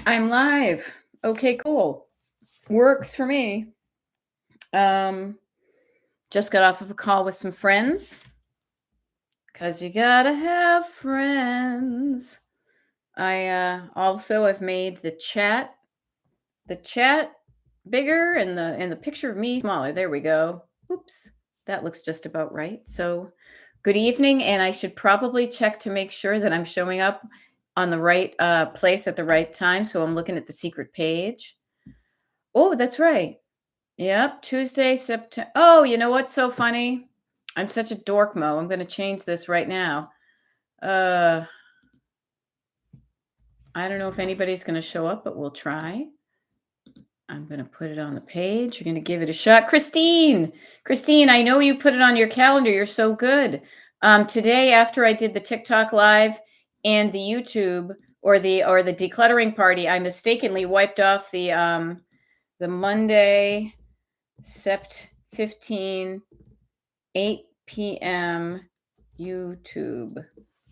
I'm live. Okay, cool. Works for me. Um, just got off of a call with some friends because you gotta have friends. I also have made the chat bigger and the picture of me smaller. There we go. Oops, that looks just about right. So, good evening, and I should probably check to make sure that I'm showing up on the right place at the right time. So I'm looking at the secret page. Oh, that's right. Yep, Tuesday, September. Oh, you know what's so funny? I'm such a dork, Mo. I'm going to change this right now. Uh, I don't know if anybody's going to show up, but we'll try. I'm going to put it on the page. You're going to give it a shot. Christine, I know you put it on your calendar. You're so good. Today, after I did the TikTok live and the YouTube or the decluttering party, I mistakenly wiped off the Monday, Sept 15 8 p.m. YouTube.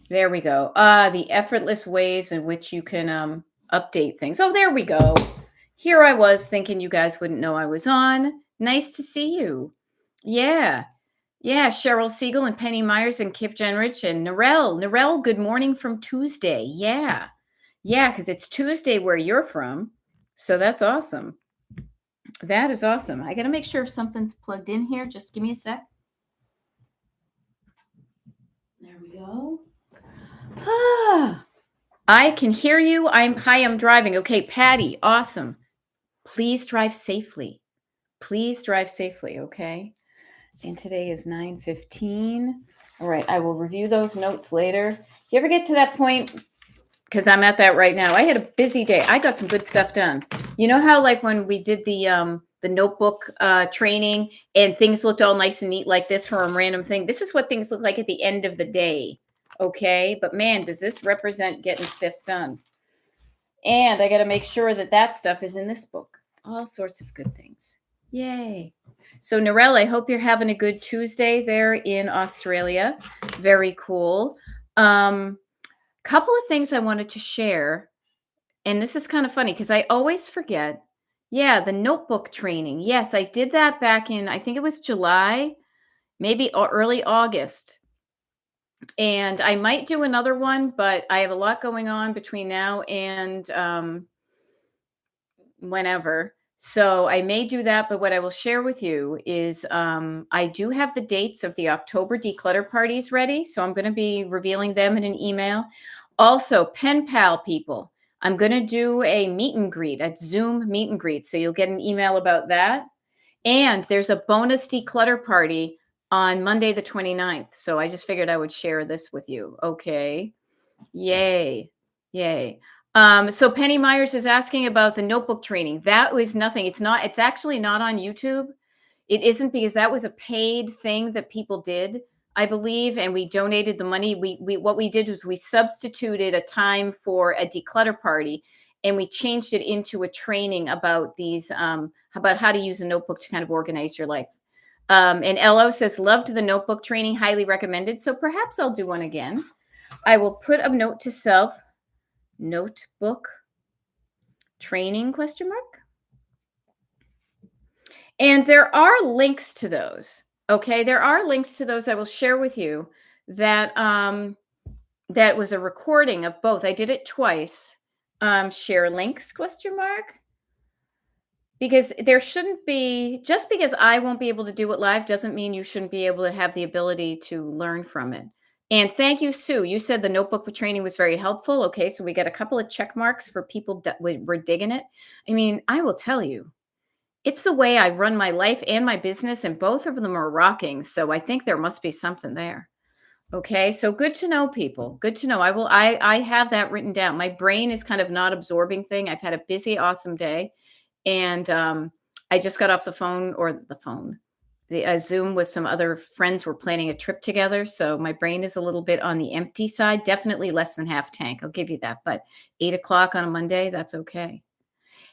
There we go. The effortless ways in which you can update things. Oh, there we go. Here I was thinking you guys wouldn't know I was on. Nice to see you. Yeah. Yeah, Cheryl Siegel and Penny Myers and Kip Genrich and Narelle. Narelle, good morning from Tuesday. Yeah. Yeah, because it's Tuesday where you're from. So that's awesome. That is awesome. I got to make sure if something's plugged in here. Just give me a sec. There we go. Ah, I can hear you. I'm driving. Okay, Patty, awesome. Please drive safely. Please drive safely, okay? And today is 9:15. All right, I will review those notes later. You ever get to that point? Because I'm at that right now. I had a busy day. I got some good stuff done. You know how like when we did the notebook training and things looked all nice and neat like this for a random thing. This is what things look like at the end of the day. Okay, but man, does this represent getting stuff done? And I got to make sure that that stuff is in this book. All sorts of good things. Yay. So, Narelle, I hope you're having a good Tuesday there in Australia. Very cool. Couple of things I wanted to share. And this is kind of funny because I always forget. Yeah, the notebook training. Yes, I did that back in, I think it was July, maybe early August. And I might do another one, but I have a lot going on between now and whenever. So I may do that, but what I will share with you is I do have the dates of the October declutter parties ready. So I'm going to be revealing them in an email. Also, pen pal people, I'm going to do a meet and greet, a Zoom meet and greet. So you'll get an email about that. And there's a bonus declutter party on Monday, the 29th. So I just figured I would share this with you. Okay. Yay. Yay. So Penny Myers is asking about the notebook training. That was nothing. It's actually not on YouTube. It isn't because that was a paid thing that people did, I believe, and we donated the money. We what we did was we substituted a time for a declutter party and we changed it into a training about these about how to use a notebook to kind of organize your life. And LO says, loved the notebook training, highly recommended. So perhaps I'll do one again. I will put a note to self, notebook training question mark. And there are links to those. Okay, there are links to those I will share with you that that was a recording of both. I did it twice. Share links question mark. Because there shouldn't be, just because I won't be able to do it live doesn't mean you shouldn't be able to have the ability to learn from it. And thank you, Sue. You said the notebook training was very helpful. Okay, so we got a couple of check marks for people that were digging it. I mean, I will tell you, it's the way I run my life and my business, and both of them are rocking. So I think there must be something there. Okay, so good to know, people. Good to know. I have that written down. My brain is kind of not absorbing thing. I've had a busy, awesome day. And I just got off the phone the Zoom with some other friends. We're planning a trip together. So my brain is a little bit on the empty side, definitely less than half tank. I'll give you that. But 8 o'clock on a Monday, that's okay.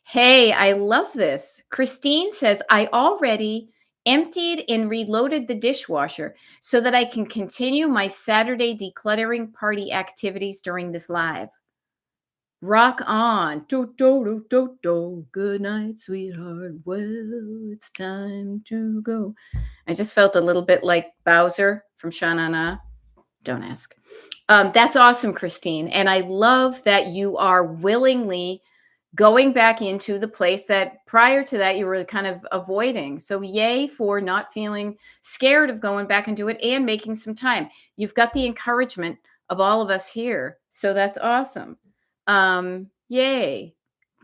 Hey, I love this. Christine says, I already emptied and reloaded the dishwasher so that I can continue my Saturday decluttering party activities during this live. Rock on. Do, do, do, do, do. Good night, sweetheart. Well, it's time to go. I just felt a little bit like Bowser from Sha Na Na. Don't ask. That's awesome, Christine. And I love that you are willingly going back into the place that prior to that you were kind of avoiding. So yay for not feeling scared of going back into it and making some time. You've got the encouragement of all of us here. So that's awesome. Yay.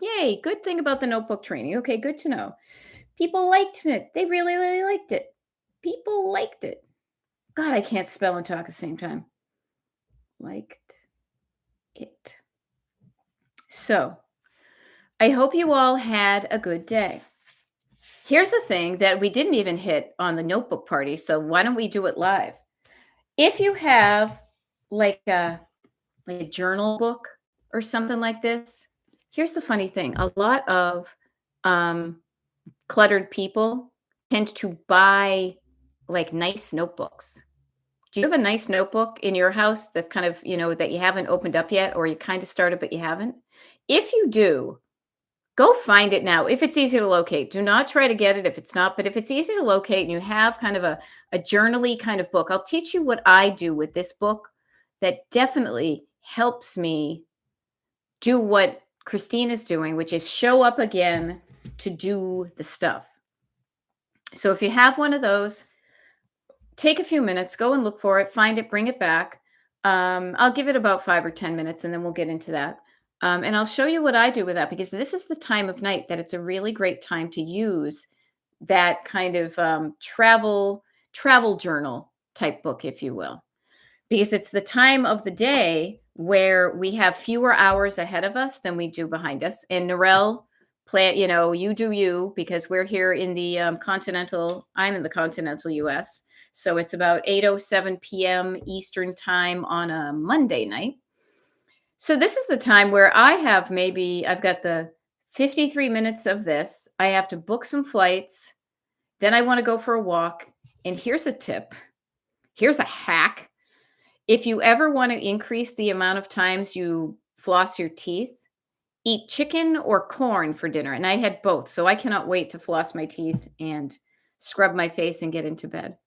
Yay. Good thing about the notebook training. Okay, good to know. People liked it. They really, really liked it. People liked it. God, I can't spell and talk at the same time. Liked it. So I hope you all had a good day. Here's a thing that we didn't even hit on the notebook party. So why don't we do it live? If you have like a journal book or something like this, here's the funny thing. A lot of cluttered people tend to buy like nice notebooks. Do you have a nice notebook in your house that's kind of, that you haven't opened up yet, or you kind of started, but you haven't? If you do, go find it now. If it's easy to locate, do not try to get it if it's not, but if it's easy to locate and you have kind of a journaly kind of book, I'll teach you what I do with this book that definitely helps me do what Christine is doing, which is show up again to do the stuff. So if you have one of those, take a few minutes, go and look for it, find it, bring it back. I'll give it about 5 or 10 minutes and then we'll get into that. And I'll show you what I do with that, because this is the time of night that it's a really great time to use that kind of travel journal type book, if you will, because it's the time of the day where we have fewer hours ahead of us than we do behind us. And Narelle, you do you, because we're here in the I'm in the continental US. So it's about 8:07 p.m. Eastern time on a Monday night. So this is the time where I've got the 53 minutes of this. I have to book some flights. Then I want to go for a walk. And here's a tip. Here's a hack. If you ever want to increase the amount of times you floss your teeth, eat chicken or corn for dinner. And I had both. So I cannot wait to floss my teeth and scrub my face and get into bed.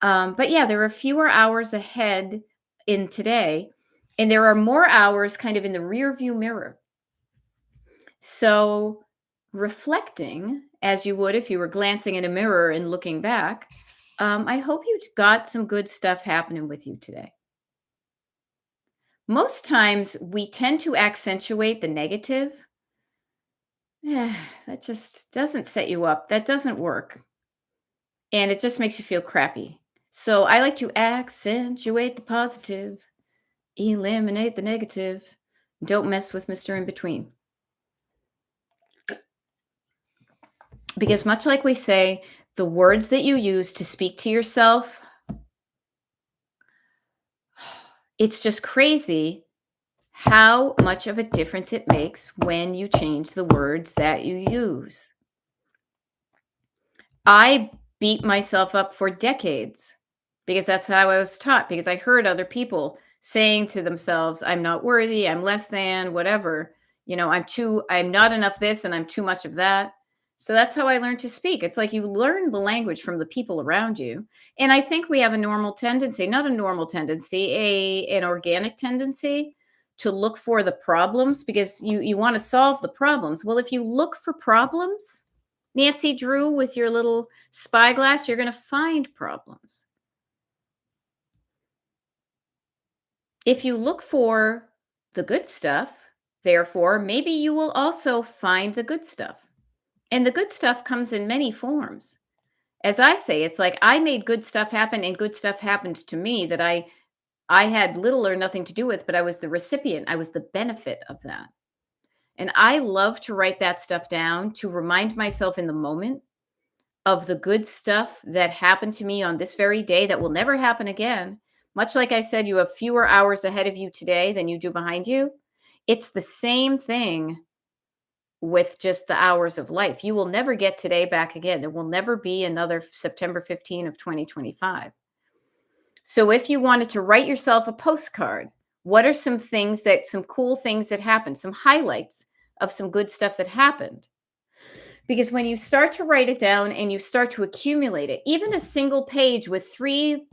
But yeah, there are fewer hours ahead in today, and there are more hours kind of in the rear view mirror. So reflecting as you would if you were glancing in a mirror and looking back, I hope you got some good stuff happening with you today. Most times we tend to accentuate the negative. That just doesn't set you up. That doesn't work. And it just makes you feel crappy. So I like to accentuate the positive, eliminate the negative. Don't mess with Mr. In Between. Because much like we say, the words that you use to speak to yourself, it's just crazy how much of a difference it makes when you change the words that you use. I beat myself up for decades because that's how I was taught, because I heard other people saying to themselves, I'm not worthy, I'm less than, whatever, I'm not enough this and I'm too much of that. So that's how I learned to speak. It's like you learn the language from the people around you. And I think we have a normal tendency, not a normal tendency, an organic tendency to look for the problems, because you want to solve the problems. Well, if you look for problems, Nancy Drew, with your little spyglass, you're going to find problems. If you look for the good stuff, therefore, maybe you will also find the good stuff. And the good stuff comes in many forms. As I say, it's like I made good stuff happen, and good stuff happened to me that I had little or nothing to do with, but I was the recipient. I was the benefit of that. And I love to write that stuff down to remind myself in the moment of the good stuff that happened to me on this very day that will never happen again. Much like I said, you have fewer hours ahead of you today than you do behind you. It's the same thing with just the hours of life. You will never get today back again. There will never be another September 15 of 2025. So if you wanted to write yourself a postcard What are some things that, some cool things that happened, some highlights of some good stuff that happened? Because when you start to write it down and you start to accumulate it, even a single page with three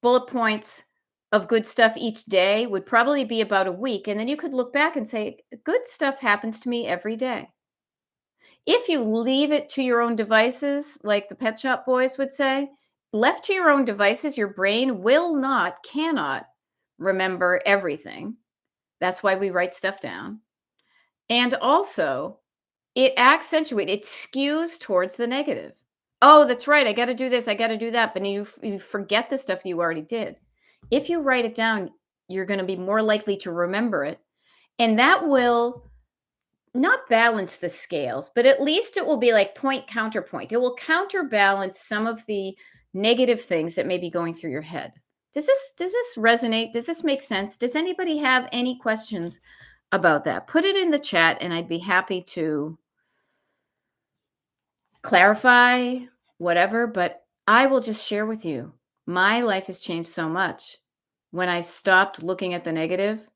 bullet points of good stuff each day would probably be about a week. And then you could look back and say, good stuff happens to me every day. If you leave it to your own devices, like the Pet Shop Boys would say, left to your own devices, your brain cannot remember everything. That's why we write stuff down. And also, it it skews towards the negative. Oh, that's right. I got to do this. I got to do that. But you forget the stuff that you already did. If you write it down, you're going to be more likely to remember it. And that will not balance the scales, but at least it will be like point counterpoint. It will counterbalance some of the negative things that may be going through your head. Does this resonate? Does this make sense? Does anybody have any questions about that? Put it in the chat and I'd be happy to clarify whatever, but I will just share with you. My life has changed so much when I stopped looking at the negative.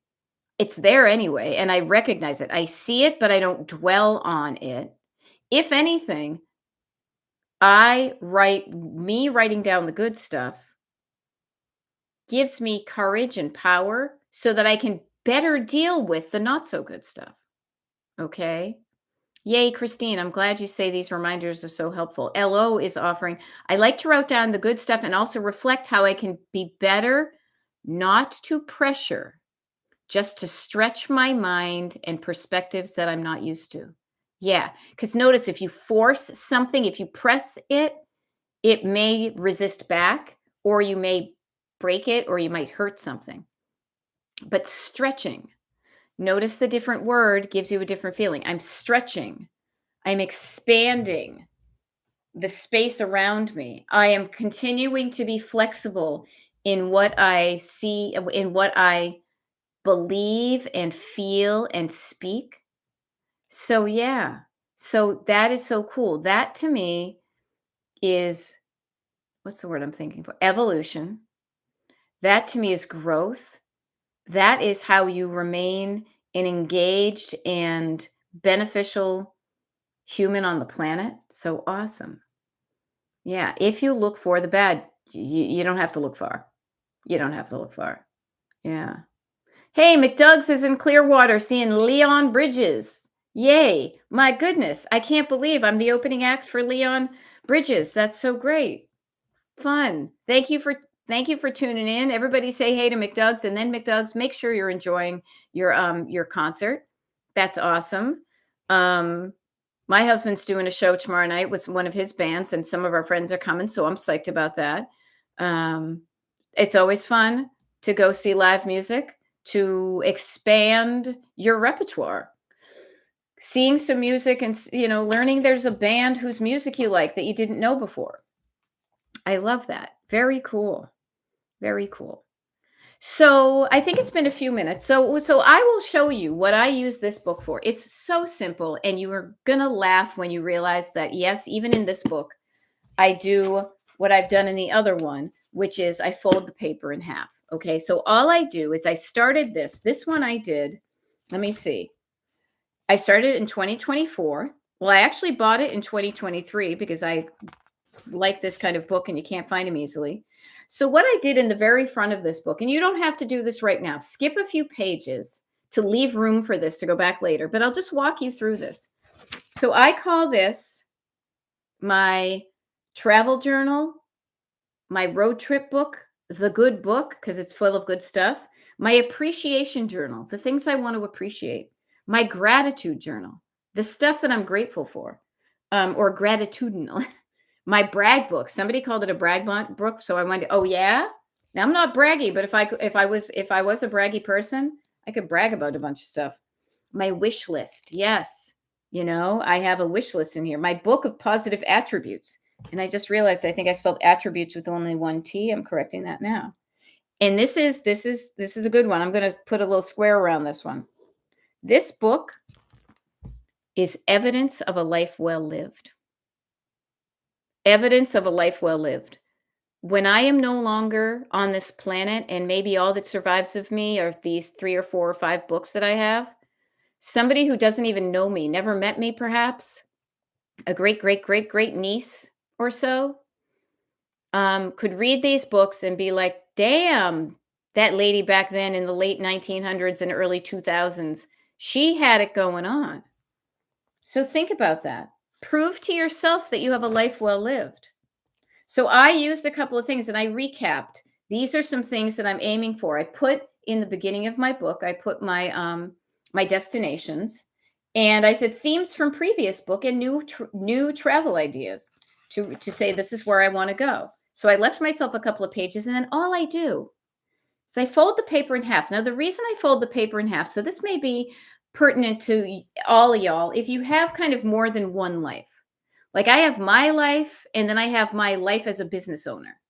It's there anyway, and I recognize it. I see it, but I don't dwell on it. If anything, writing down the good stuff gives me courage and power so that I can better deal with the not so good stuff. Okay? Yay, Christine. I'm glad you say these reminders are so helpful. LO is offering, I like to write down the good stuff and also reflect how I can be better, not to pressure, just to stretch my mind and perspectives that I'm not used to. Yeah, because notice if you force something, if you press it, it may resist back, or you may break it, or you might hurt something. But stretching, notice the different word gives you a different feeling. I'm stretching. I'm expanding the space around me. I am continuing to be flexible in what I see, in what I believe and feel and speak. So, yeah. So that is so cool. That to me is, what's the word I'm thinking for? Evolution. That to me is growth. That is how you remain an engaged and beneficial human on the planet. So awesome. Yeah. If you look for the bad, you don't have to look far. You don't have to look far. Yeah. Hey, McDugg's is in Clearwater seeing Leon Bridges. Yay. My goodness. I can't believe I'm the opening act for Leon Bridges. That's so great. Fun. Thank you for tuning in. Everybody say hey to McDugg's, and then McDugg's, make sure you're enjoying your concert. That's awesome. My husband's doing a show tomorrow night with one of his bands, and some of our friends are coming, so I'm psyched about that. It's always fun to go see live music, to expand your repertoire. Seeing some music and, learning there's a band whose music you like that you didn't know before. I love that. Very cool. Very cool. So I think it's been a few minutes. So I will show you what I use this book for. It's so simple, and you are going to laugh when you realize that, yes, even in this book, I do what I've done in the other one, which is I fold the paper in half. Okay, so all I do is I started this one I did, let me see. I started in 2024. Well, I actually bought it in 2023 because I like this kind of book and you can't find them easily. So what I did in the very front of this book, and you don't have to do this right now, skip a few pages to leave room for this to go back later, but I'll just walk you through this. So I call this my travel journal, my road trip book, the good book, because it's full of good stuff, my appreciation journal, the things I want to appreciate, my gratitude journal, the stuff that I'm grateful for, or gratitudinal. My brag book. Somebody called it a brag book, so I went, oh yeah. Now I'm not braggy, but if I was a braggy person, I could brag about a bunch of stuff. My wish list, yes. I have a wish list in here. My book of positive attributes, and I just realized I think I spelled attributes with only one T. I'm correcting that now. And this is a good one. I'm going to put a little square around this one. This book is evidence of a life well lived. Evidence of a life well lived. when I am no longer on this planet and maybe all that survives of me are these 3 or 4 or 5 books that I have, somebody who doesn't even know me, never met me perhaps, a great, great, great, great niece or so, could read these books and be like, damn, that lady back then in the late 1900s and early 2000s, she had it going on. So think about that. Prove to yourself that you have a life well lived. So I used a couple of things and I recapped. These are some things that I'm aiming for. I put in the beginning of my book, I put my destinations, and I said themes from previous book and new travel ideas to say this is where I want to go. So I left myself a couple of pages, and then all I do is I fold the paper in half. Now the reason I fold the paper in half, so this may be pertinent to all of y'all, if you have kind of more than one life. Like I have my life, and then I have my life as a business owner.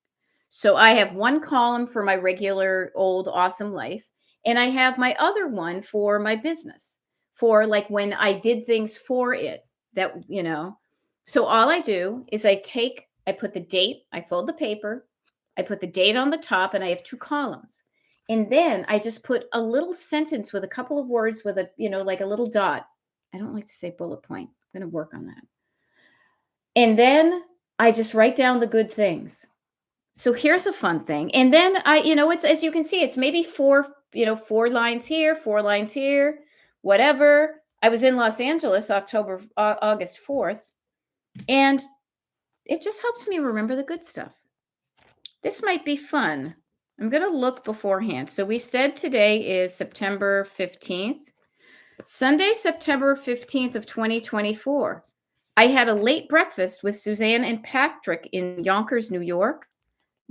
So I have one column for my regular old awesome life, and I have my other one for my business, for like when I did things for it that, So all I do is I put the date, I fold the paper, I put the date on the top, and I have two columns. And then I just put a little sentence with a couple of words with like a little dot. I don't like to say bullet point. I'm going to work on that. And then I just write down the good things. So here's a fun thing. And then it's, as you can see, it's maybe four lines here, 4 lines here, whatever. I was in Los Angeles, August 4th, and it just helps me remember the good stuff. This might be fun. I'm going to look beforehand. So we said today is September 15th. Sunday, September 15th of 2024. I had a late breakfast with Suzanne and Patrick in Yonkers, New York.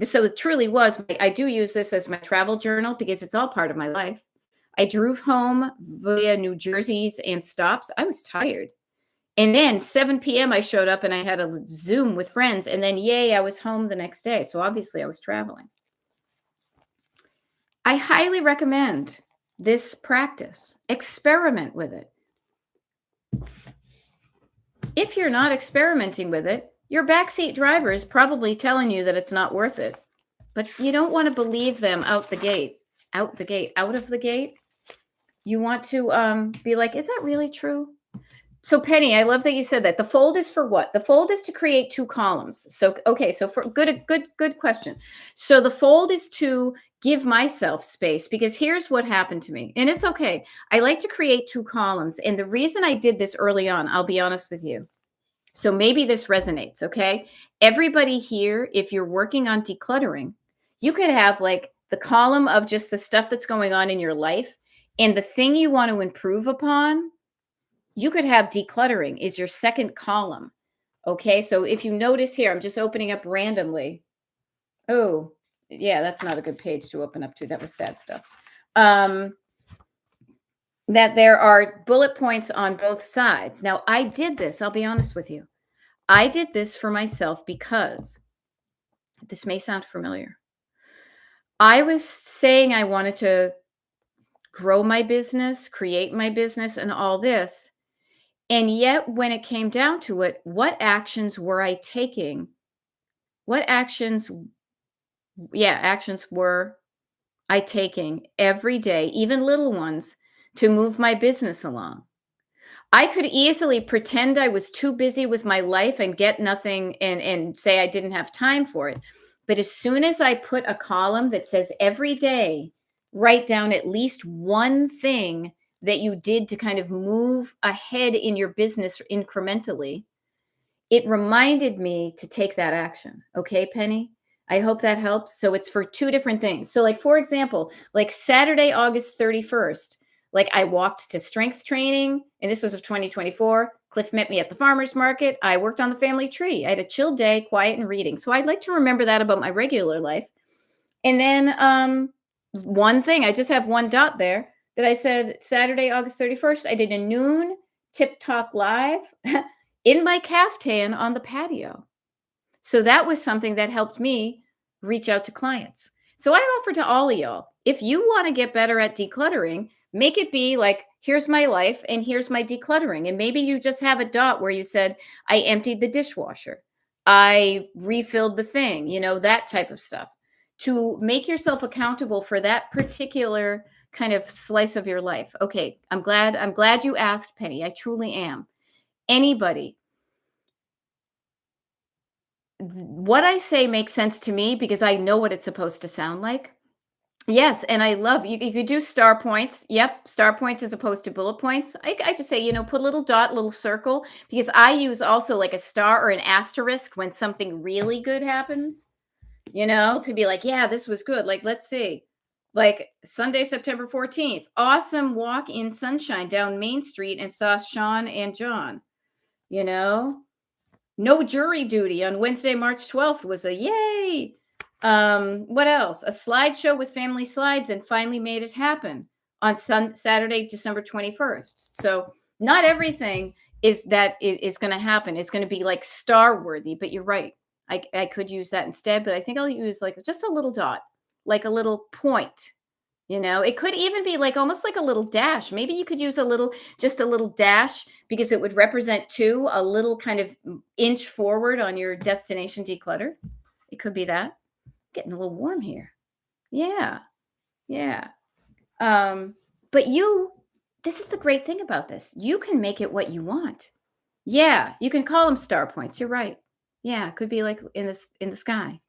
So it truly was. I do use this as my travel journal because it's all part of my life. I drove home via New Jersey's and stops. I was tired. And then 7 p.m. I showed up and I had a Zoom with friends. And then, yay, I was home the next day. So obviously I was traveling. I highly recommend this practice. Experiment with it. If you're not experimenting with it, your backseat driver is probably telling you that it's not worth it, but you don't want to believe them out of the gate. You want to be like, is that really true? So Penny, I love that you said that. The fold is for what? The fold is to create two columns. So, okay. So for good question. So the fold is to give myself space because here's what happened to me. And it's okay. I like to create two columns. And the reason I did this early on, I'll be honest with you. So maybe this resonates. Okay. Everybody here, if you're working on decluttering, you could have like the column of just the stuff that's going on in your life and the thing you want to improve upon. You could have decluttering is your second column. Okay. So if you notice here, I'm just opening up randomly. Oh, yeah, that's not a good page to open up to. That was sad stuff. That there are bullet points on both sides. Now, I did this. I'll be honest with you. I did this for myself because this may sound familiar. I was saying I wanted to grow my business, create my business, and all this. And yet, when it came down to it, what actions were I taking? What actions were I taking every day, even little ones, to move my business along? I could easily pretend I was too busy with my life and get nothing and say I didn't have time for it. But as soon as I put a column that says every day, write down at least one thing that you did to kind of move ahead in your business incrementally, it reminded me to take that action. Okay, Penny? I hope that helps. So it's for two different things. So like, for example, like Saturday, August 31st, like I walked to strength training, and this was of 2024. Cliff met me at the farmer's market. I worked on the family tree. I had a chill day, quiet and reading. So I'd like to remember that about my regular life. And then one thing, I just have one dot there that I said Saturday, August 31st, I did a noon Tip Talk Live in my caftan on the patio. So that was something that helped me reach out to clients. So I offer to all of y'all, if you want to get better at decluttering, make it be like, here's my life and here's my decluttering. And maybe you just have a dot where you said, I emptied the dishwasher. I refilled the thing, that type of stuff. To make yourself accountable for that particular kind of slice of your life. Okay, I'm glad you asked, Penny. I truly am. Anybody, what I say makes sense to me because I know what it's supposed to sound like. Yes, and I love you could do star points. Yep, star points as opposed to bullet points. I just say, put a little dot, little circle, because I use also like a star or an asterisk when something really good happens, to be like, yeah, this was good. Like, let's see. Like Sunday, September 14th, awesome walk in sunshine down Main Street and saw Sean and John, you know? No jury duty on Wednesday, March 12th was a yay. What else? A slideshow with family slides and finally made it happen on Saturday, December 21st. So not everything is going to happen. It's going to be like star worthy, but you're right. I could use that instead, but I think I'll use like just a little dot, like a little point. It could even be like almost like a little dash. Maybe you could use just a little dash because it would represent two, a little kind of inch forward on your destination declutter. It could be that. Getting a little warm here. Yeah. Yeah. But this is the great thing about this. You can make it what you want. Yeah. You can call them star points. You're right. Yeah. It could be like in the sky.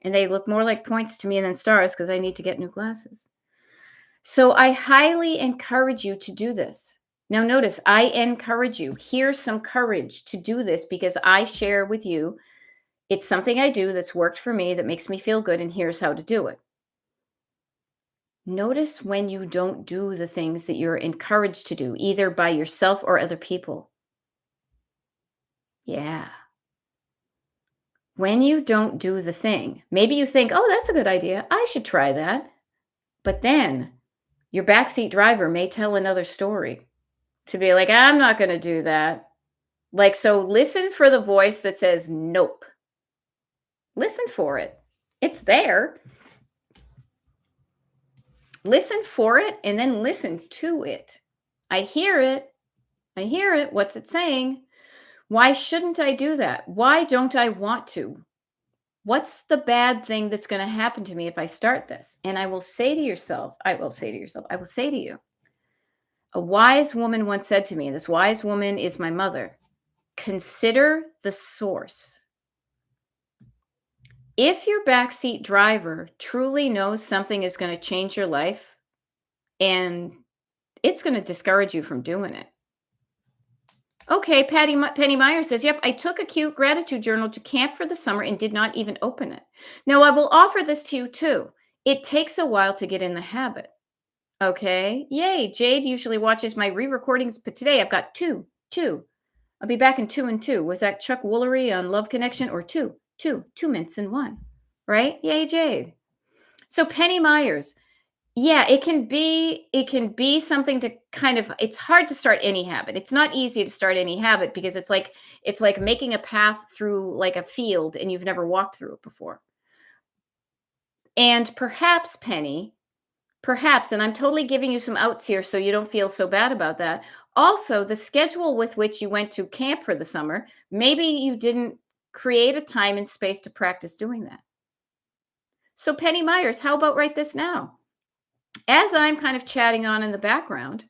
And they look more like points to me than stars because I need to get new glasses. So I highly encourage you to do this. Now, notice I encourage you. Here's some courage to do this because I share with you. It's something I do that's worked for me, that makes me feel good, and here's how to do it. Notice when you don't do the things that you're encouraged to do, either by yourself or other people. Yeah. When you don't do the thing, maybe you think, oh, that's a good idea. I should try that. But then your backseat driver may tell another story to be like, I'm not going to do that. Like, so listen for the voice that says, nope. Listen for it. It's there. Listen for it and then listen to it. I hear it. I hear it. What's it saying? Why shouldn't I do that? Why don't I want to? What's the bad thing that's going to happen to me if I start this? And I will say to you, a wise woman once said to me, and this wise woman is my mother, consider the source. If your backseat driver truly knows something is going to change your life and it's going to discourage you from doing it. Okay, Penny Meyer says, yep, I took a cute gratitude journal to camp for the summer and did not even open it. Now, I will offer this to you too. It takes a while to get in the habit. Okay, yay. Jade usually watches my re-recordings, but today I've got two. I'll be back in 2 and 2. Was that Chuck Woolery on Love Connection or two minutes in one, right? Yay, Jade. So Penny Myers, yeah, it can be something to kind of, it's hard to start any habit. It's not easy to start any habit because it's like making a path through like a field and you've never walked through it before. And perhaps, Penny, and I'm totally giving you some outs here so you don't feel so bad about that. Also, the schedule with which you went to camp for the summer, maybe you didn't create a time and space to practice doing that. So Penny Myers, how about write this now? As I'm kind of chatting on in the background,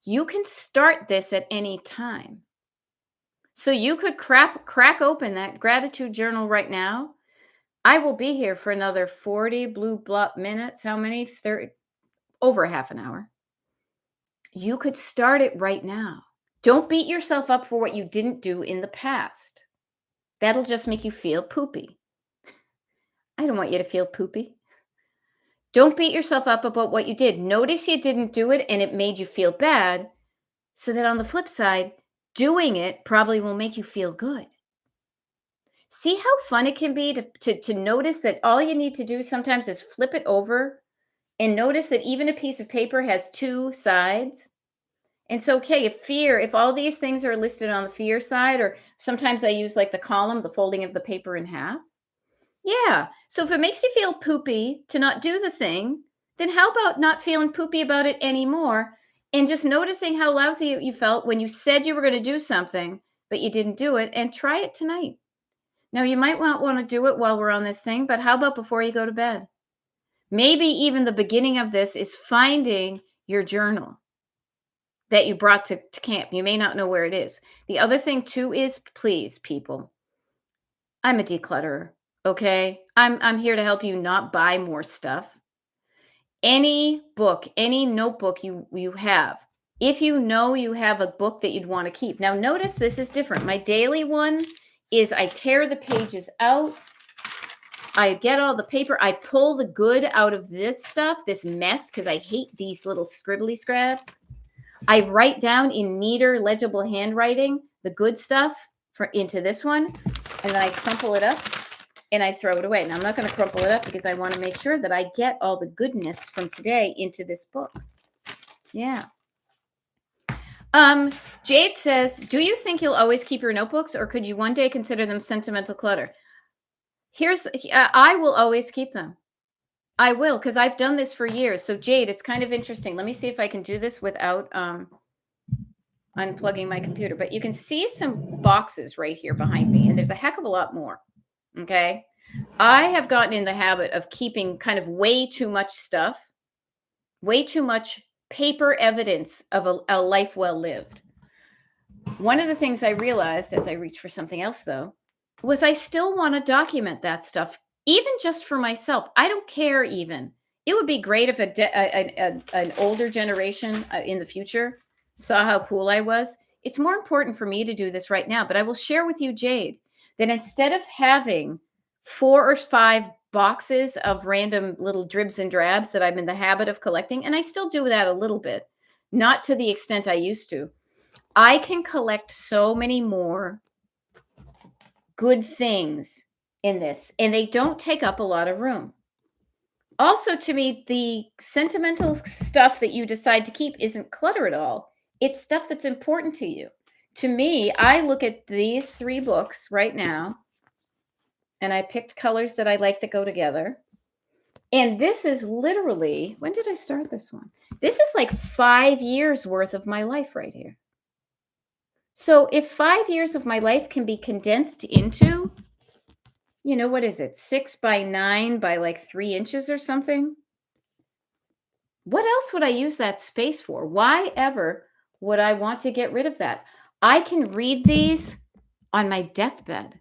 you can start this at any time. So you could crack open that gratitude journal right now. I will be here for another 40 blue blop minutes. How many? 30, over a half an hour. You could start it right now. Don't beat yourself up for what you didn't do in the past. That'll just make you feel poopy. I don't want you to feel poopy. Don't beat yourself up about what you did. Notice you didn't do it and it made you feel bad, so that on the flip side, doing it probably will make you feel good. See how fun it can be to notice that all you need to do sometimes is flip it over and notice that even a piece of paper has two sides. And so, okay, if all these things are listed on the fear side, or sometimes I use like the column, the folding of the paper in half. Yeah. So if it makes you feel poopy to not do the thing, then how about not feeling poopy about it anymore and just noticing how lousy you felt when you said you were going to do something, but you didn't do it, and try it tonight. Now, you might not want to do it while we're on this thing, but how about before you go to bed? Maybe even the beginning of this is finding your journal that you brought to camp. You may not know where it is. The other thing too is, please, people, I'm a declutterer. Okay. I'm here to help you not buy more stuff. Any book, any notebook you have, if you know you have a book that you'd want to keep. Now notice this is different. My daily one is I tear the pages out. I get all the paper. I pull the good out of this stuff, this mess, because I hate these little scribbly scraps. I write down in neater, legible handwriting the good stuff into this one, and then I crumple it up and I throw it away. Now, I'm not going to crumple it up because I want to make sure that I get all the goodness from today into this book. Yeah. Jade says, do you think you'll always keep your notebooks, or could you one day consider them sentimental clutter? I will always keep them. I will, because I've done this for years. So Jade, it's kind of interesting. Let me see if I can do this without unplugging my computer. But you can see some boxes right here behind me, and there's a heck of a lot more. Okay. I have gotten in the habit of keeping kind of way too much stuff, way too much paper evidence of a life well lived. One of the things I realized as I reached for something else, though, was I still want to document that stuff, even just for myself. I don't care even. It would be great if an older generation in the future saw how cool I was. It's more important for me to do this right now, but I will share with you, Jade, that instead of having 4 or 5 boxes of random little dribs and drabs that I'm in the habit of collecting, and I still do that a little bit, not to the extent I used to, I can collect so many more good things in this, and they don't take up a lot of room. Also, to me, the sentimental stuff that you decide to keep isn't clutter at all. It's stuff that's important to you. To me, I look at these 3 books right now, and I picked colors that I like that go together. And this is literally, when did I start this one? This is like 5 years worth of my life right here. So if 5 years of my life can be condensed into, what is it? 6 by 9 by like 3 inches or something? What else would I use that space for? Why ever would I want to get rid of that? I can read these on my deathbed.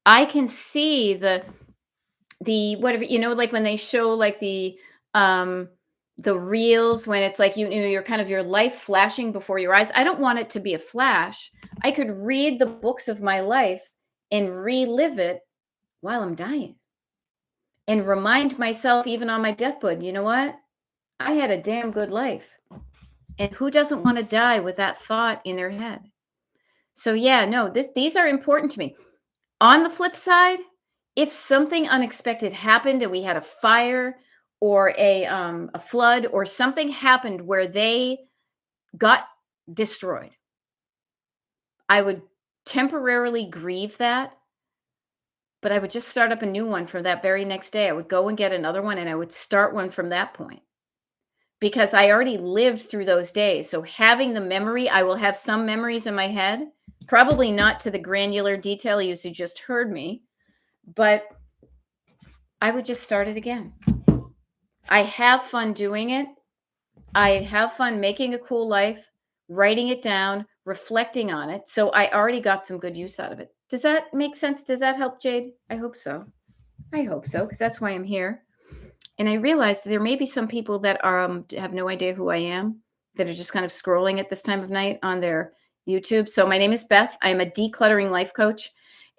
I can see the whatever, like when they show like the reels, when it's like, you're kind of your life flashing before your eyes. I don't want it to be a flash. I could read the books of my life and relive it while I'm dying and remind myself, even on my deathbed, you know what? I had a damn good life. And who doesn't want to die with that thought in their head? So yeah, no, these are important to me. On the flip side, if something unexpected happened and we had a fire or a flood or something happened where they got destroyed, I would temporarily grieve that, but I would just start up a new one for that very next day. I would go and get another one, and I would start one from that point, because I already lived through those days. So having the memory, I will have some memories in my head, probably not to the granular detail you just heard me, but I would just start it again. I have fun doing it. I have fun making a cool life, writing it down, reflecting on it. So I already got some good use out of it. Does that make sense? Does that help, Jade? I hope so. I hope so, because that's why I'm here. And I realized there may be some people that are have no idea who I am, that are just kind of scrolling at this time of night on their YouTube. So my name is Beth. I'm a decluttering life coach,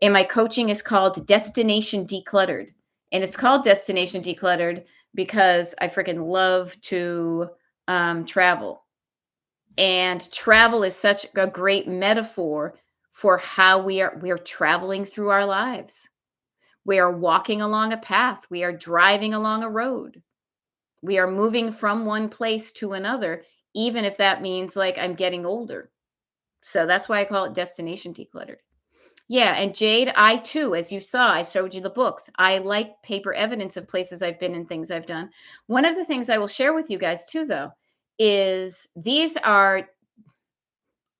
and my coaching is called Destination Decluttered. And it's called Destination Decluttered because I freaking love to travel. And travel is such a great metaphor for how we're traveling through our lives. We are walking along a path. We are driving along a road. We are moving from one place to another, even if that means like I'm getting older. So that's why I call it Destination Decluttered. Yeah. And Jade, I too, as you saw, I showed you the books. I like paper evidence of places I've been and things I've done. One of the things I will share with you guys too, though, is these are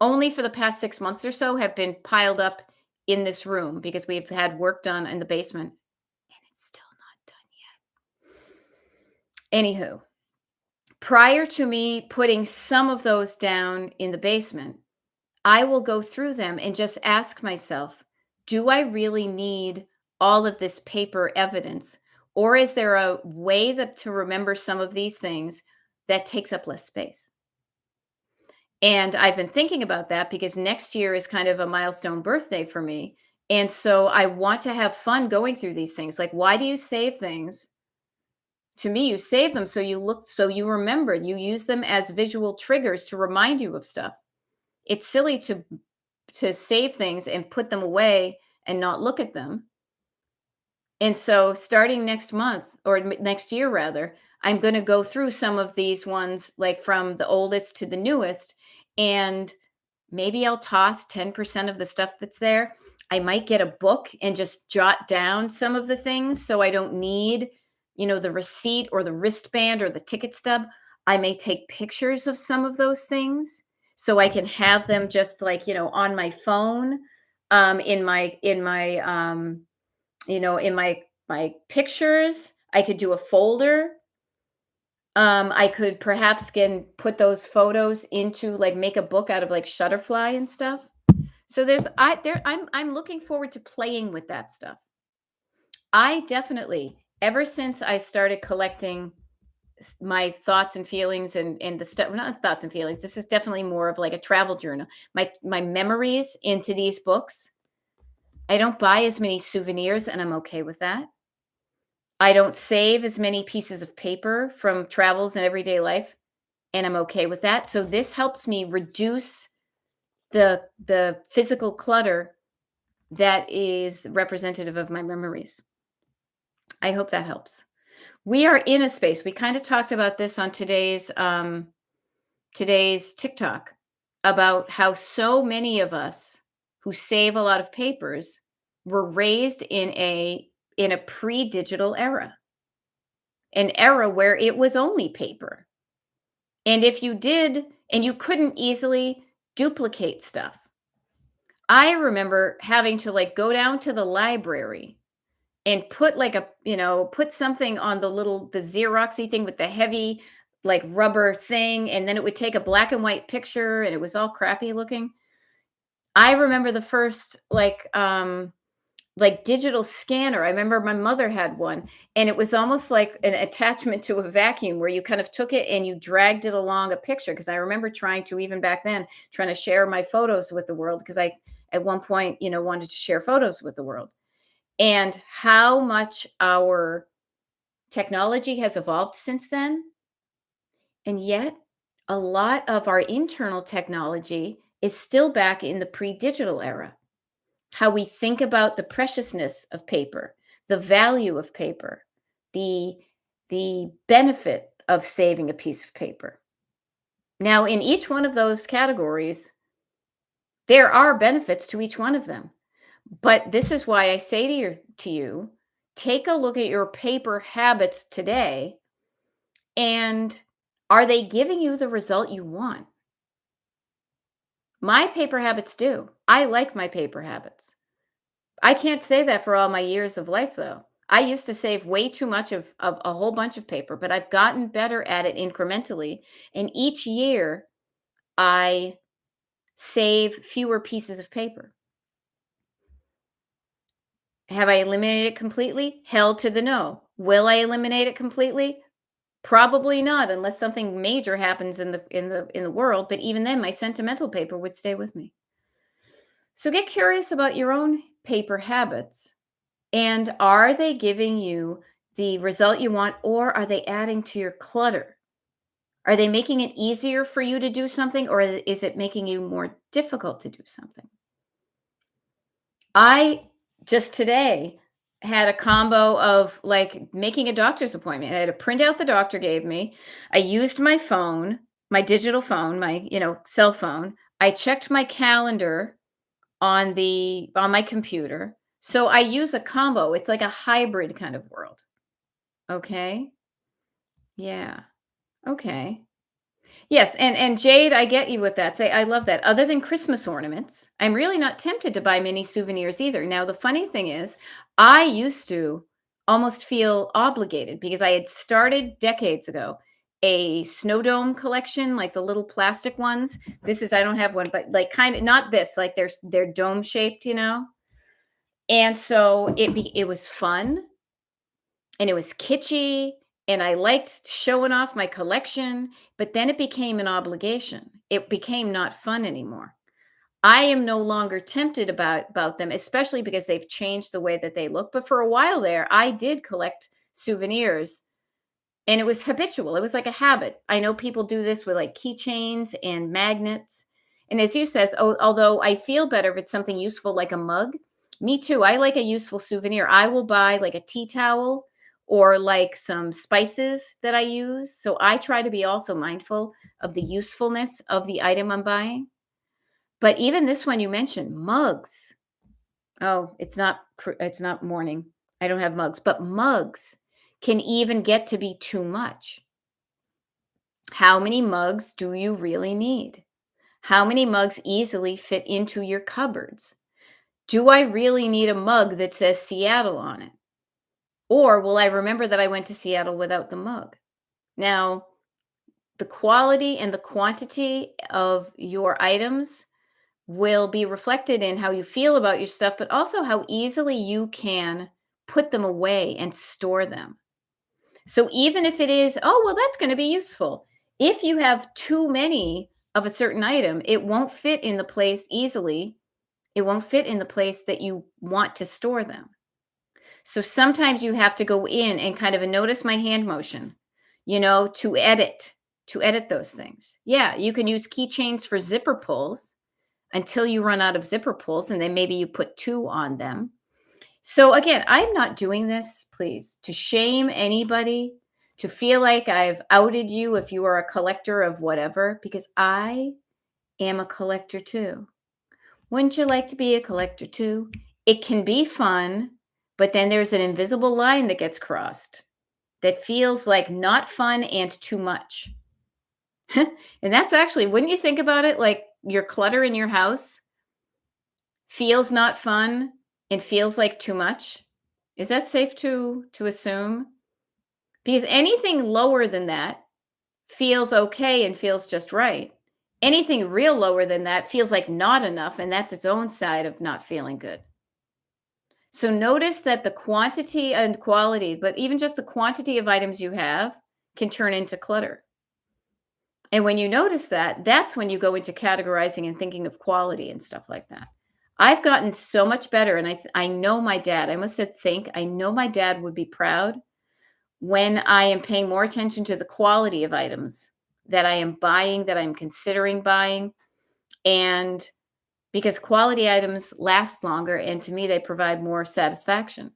only for the past 6 months or so have been piled up in this room because we've had work done in the basement and it's still not done yet. Anywho, prior to me putting some of those down in the basement, I will go through them and just ask myself, do I really need all of this paper evidence? Or is there a way that to remember some of these things that takes up less space? And I've been thinking about that because next year is kind of a milestone birthday for me. And so I want to have fun going through these things. Like, why do you save things? To me, you save them so you look, so you remember, you use them as visual triggers to remind you of stuff. It's silly to save things and put them away and not look at them. And so starting next month or next year rather, I'm going to go through some of these ones like from the oldest to the newest, and maybe I'll toss 10% of the stuff that's there. I might get a book and just jot down some of the things so I don't need, the receipt or the wristband or the ticket stub. I may take pictures of some of those things so I can have them just like, on my phone, in my pictures. I could do a folder. I could perhaps can put those photos into like make a book out of like Shutterfly and stuff. So I'm looking forward to playing with that stuff. I definitely, ever since I started collecting my thoughts and feelings and the stuff, not thoughts and feelings, this is definitely more of like a travel journal. My memories into these books. I don't buy as many souvenirs and I'm okay with that. I don't save as many pieces of paper from travels and everyday life, and I'm okay with that. So this helps me reduce the physical clutter that is representative of my memories. I hope that helps. We are in a space. We kind of talked about this on today's TikTok about how so many of us who save a lot of papers were raised in a pre-digital era, an era where it was only paper. And if you did, and you couldn't easily duplicate stuff. I remember having to like go down to the library and put like put something on the Xeroxy thing with the heavy like rubber thing. And then it would take a black and white picture and it was all crappy looking. I remember the first like digital scanner. I remember my mother had one and it was almost like an attachment to a vacuum where you kind of took it and you dragged it along a picture. Because I remember trying to, even back then, trying to share my photos with the world because I at one point, wanted to share photos with the world. And how much our technology has evolved since then. And yet, a lot of our internal technology is still back in the pre-digital era. How we think about the preciousness of paper, the value of paper, the benefit of saving a piece of paper. Now, in each one of those categories, there are benefits to each one of them. But this is why I say to you, take a look at your paper habits today, and are they giving you the result you want? My paper habits do. I like my paper habits. I can't say that for all my years of life, though. I used to save way too much of a whole bunch of paper, but I've gotten better at it incrementally. And each year, I save fewer pieces of paper. Have I eliminated it completely? Hell to the no. Will I eliminate it completely? Probably not, unless something major happens in the world. But even then, my sentimental paper would stay with me. So get curious about your own paper habits. And are they giving you the result you want, or are they adding to your clutter? Are they making it easier for you to do something, or is it making you more difficult to do something? I just today had a combo of like making a doctor's appointment. I had a printout the doctor gave me. I used my phone, my digital phone, my, cell phone. I checked my calendar on my computer. So I use a combo. It's like a hybrid kind of world. Okay? Yeah. Okay. Yes, and Jade, I get you with that. Say, I love that. Other than Christmas ornaments, I'm really not tempted to buy many souvenirs either. Now, the funny thing is, I used to almost feel obligated because I had started decades ago a snow dome collection, like the little plastic ones. This is I don't have one, but like kind of not this, like they're dome shaped, you know. And so it was fun and it was kitschy and I liked showing off my collection, but then it became an obligation. It became not fun anymore. I am no longer tempted about them, especially because they've changed the way that they look. But for a while there, I did collect souvenirs and it was habitual. It was like a habit. I know people do this with like keychains and magnets. And as you says, although I feel better if it's something useful like a mug, me too. I like a useful souvenir. I will buy like a tea towel or like some spices that I use. So I try to be also mindful of the usefulness of the item I'm buying. But even this one you mentioned, mugs. Oh, it's not morning. I don't have mugs, but mugs can even get to be too much. How many mugs do you really need? How many mugs easily fit into your cupboards? Do I really need a mug that says Seattle on it? Or will I remember that I went to Seattle without the mug? Now, the quality and the quantity of your items will be reflected in how you feel about your stuff, but also how easily you can put them away and store them. So even if it is, oh, well, that's going to be useful. If you have too many of a certain item, it won't fit in the place easily. It won't fit in the place that you want to store them. So sometimes you have to go in and kind of notice my hand motion, to edit those things. Yeah, you can use keychains for zipper pulls until you run out of zipper pulls, and then maybe you put two on them. So again, I'm not doing this, please, to shame anybody, to feel like I've outed you if you are a collector of whatever, because I am a collector too. Wouldn't you like to be a collector too? It can be fun, but then there's an invisible line that gets crossed that feels like not fun and too much. And that's actually, wouldn't you think about it like your clutter in your house feels not fun and feels like too much? Is that safe to assume? Because anything lower than that feels okay and feels just right. Anything real lower than that feels like not enough, and that's its own side of not feeling good. So notice that the quantity and quality, but even just the quantity of items you have can turn into clutter. And when you notice that, that's when you go into categorizing and thinking of quality and stuff like that. I've gotten so much better, and I know my dad. I must have think I know my dad would be proud when I am paying more attention to the quality of items that I am buying, that I'm considering buying, and because quality items last longer, and to me, they provide more satisfaction.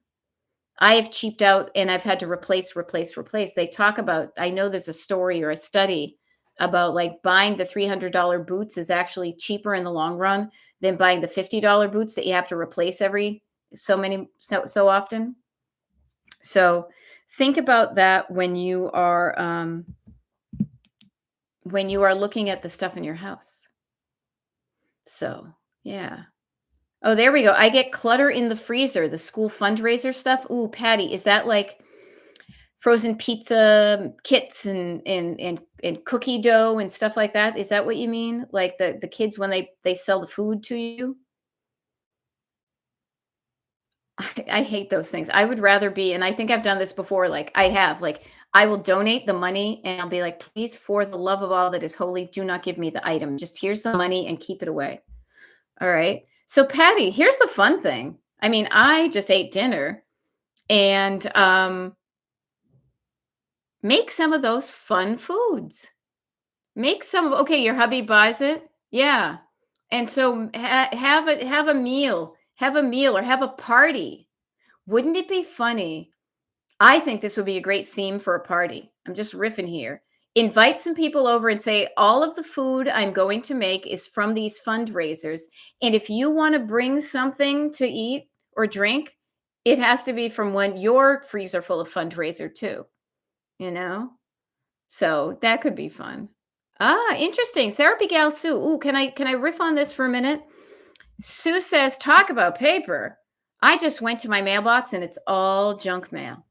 I have cheaped out and I've had to replace. They talk about, I know there's a story or a study about like buying the $300 boots is actually cheaper in the long run than buying the $50 boots that you have to replace every so often. So think about that when you are looking at the stuff in your house. So yeah. Oh, there we go. I get clutter in the freezer, the school fundraiser stuff. Ooh, Patty, is that like frozen pizza kits and cookie dough and stuff like that? Is that what you mean? Like the kids when they sell the food to you? I hate those things. I would rather be, and I think I've done this before, like I have, like I will donate the money and I'll be like, please, for the love of all that is holy, do not give me the item. Just here's the money and keep it away. All right. So Patty, here's the fun thing. I mean, I just ate dinner and make some of those fun foods. Make some of okay, your hubby buys it? Yeah. And so have a meal or have a party. Wouldn't it be funny? I think this would be a great theme for a party. I'm just riffing here. Invite some people over and say, all of the food I'm going to make is from these fundraisers. And if you want to bring something to eat or drink, it has to be from your freezer full of fundraiser too, you know? So that could be fun. Ah, interesting. Therapy gal Sue. Ooh, can I riff on this for a minute? Sue says, talk about paper. I just went to my mailbox and it's all junk mail.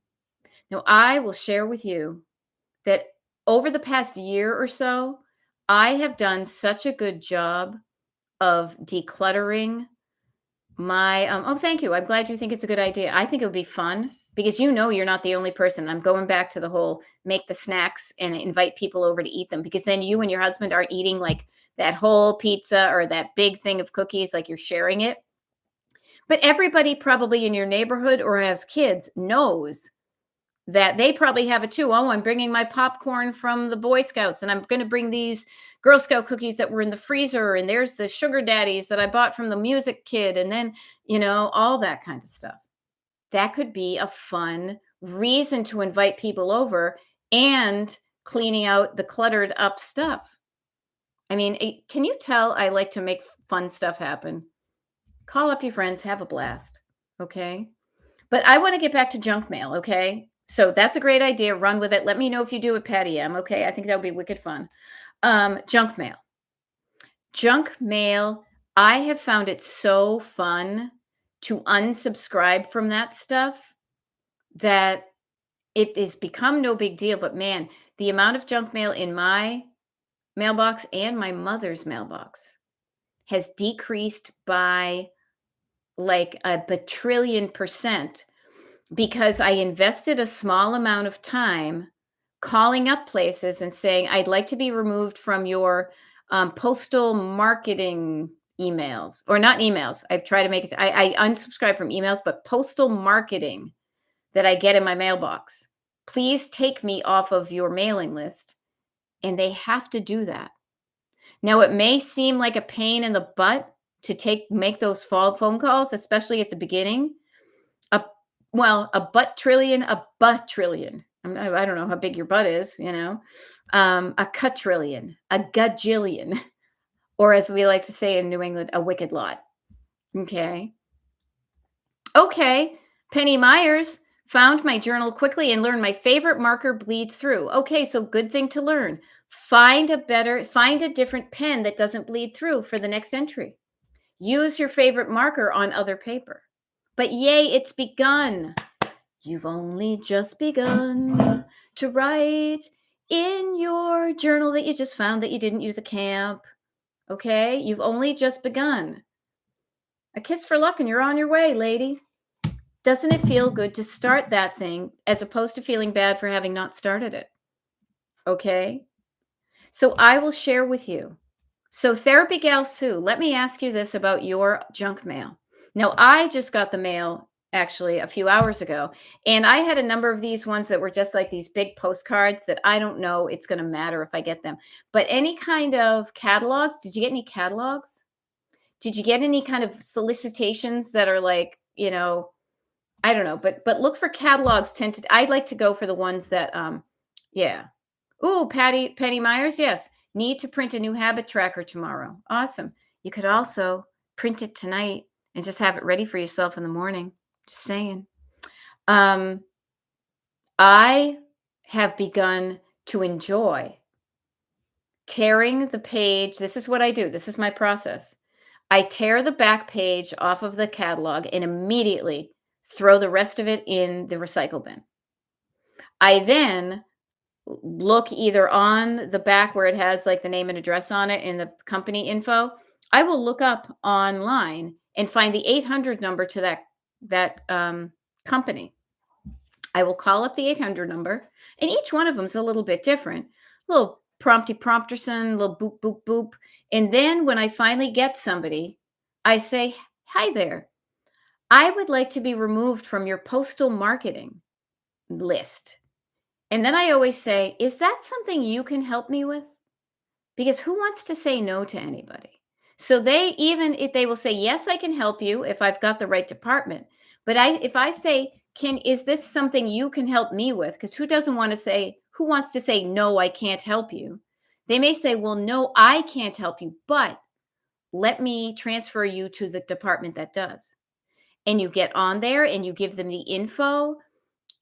Now, I will share with you that over the past year or so, I have done such a good job of decluttering my oh, thank you. I'm glad you think it's a good idea. I think it would be fun because you're not the only person. I'm going back to the whole make the snacks and invite people over to eat them because then you and your husband aren't eating like that whole pizza or that big thing of cookies like you're sharing it. But everybody probably in your neighborhood or has kids knows that they probably have it too. Oh, I'm bringing my popcorn from the Boy Scouts and I'm going to bring these Girl Scout cookies that were in the freezer. And there's the sugar daddies that I bought from the music kid. And then, all that kind of stuff. That could be a fun reason to invite people over and cleaning out the cluttered up stuff. I mean, can you tell I like to make fun stuff happen? Call up your friends, have a blast. Okay. But I want to get back to junk mail, okay? So that's a great idea. Run with it. Let me know if you do it, Patty M. Okay, I think that would be wicked fun. Junk mail. Junk mail. I have found it so fun to unsubscribe from that stuff that it has become no big deal. But man, the amount of junk mail in my mailbox and my mother's mailbox has decreased by like a bajillion percent because I invested a small amount of time calling up places and saying, I'd like to be removed from your postal marketing emails or not emails. I've tried to make it, I unsubscribe from emails, but postal marketing that I get in my mailbox. Please take me off of your mailing list. And they have to do that. Now, it may seem like a pain in the butt to make those phone calls, especially at the beginning. A butt trillion, a butt trillion. I don't know how big your butt is, a quadrillion, a gajillion, or as we like to say in New England, a wicked lot. Okay. Okay. Penny Myers found my journal quickly and learned my favorite marker bleeds through. Okay. So good thing to learn. Find a different pen that doesn't bleed through for the next entry. Use your favorite marker on other paper. But yay, it's begun. You've only just begun to write in your journal that you just found that you didn't use a camp. Okay? You've only just begun. A kiss for luck and you're on your way, lady. Doesn't it feel good to start that thing as opposed to feeling bad for having not started it? Okay? So I will share with you. So Therapy Gal Sue, let me ask you this about your junk mail. Now, I just got the mail actually a few hours ago, and I had a number of these ones that were just like these big postcards that I don't know it's going to matter if I get them. But any kind of catalogs, did you get any catalogs? Did you get any kind of solicitations that are like, I don't know, but look for catalogs I'd like to go for the ones that yeah. Ooh, Penny Myers, yes. Need to print a new habit tracker tomorrow. Awesome. You could also print it tonight and just have it ready for yourself in the morning. Just saying. I have begun to enjoy tearing the page. This is what I do. This is my process. I tear the back page off of the catalog and immediately throw the rest of it in the recycle bin. I then look either on the back where it has like the name and address on it and the company info. I will look up online and find the 800 number to that company. I will call up the 800 number, and each one of them is a little bit different. A little prompty prompterson, little boop boop boop. And then when I finally get somebody, I say, "Hi there. I would like to be removed from your postal marketing list." And then I always say, "Is that something you can help me with?" Because who wants to say no to anybody? So even if they will say, "Yes, I can help you if I've got the right department." But if I say, is this something you can help me with? Because who wants to say, "No, I can't help you"? They may say, "Well, no, I can't help you, but let me transfer you to the department that does." And you get on there and you give them the info,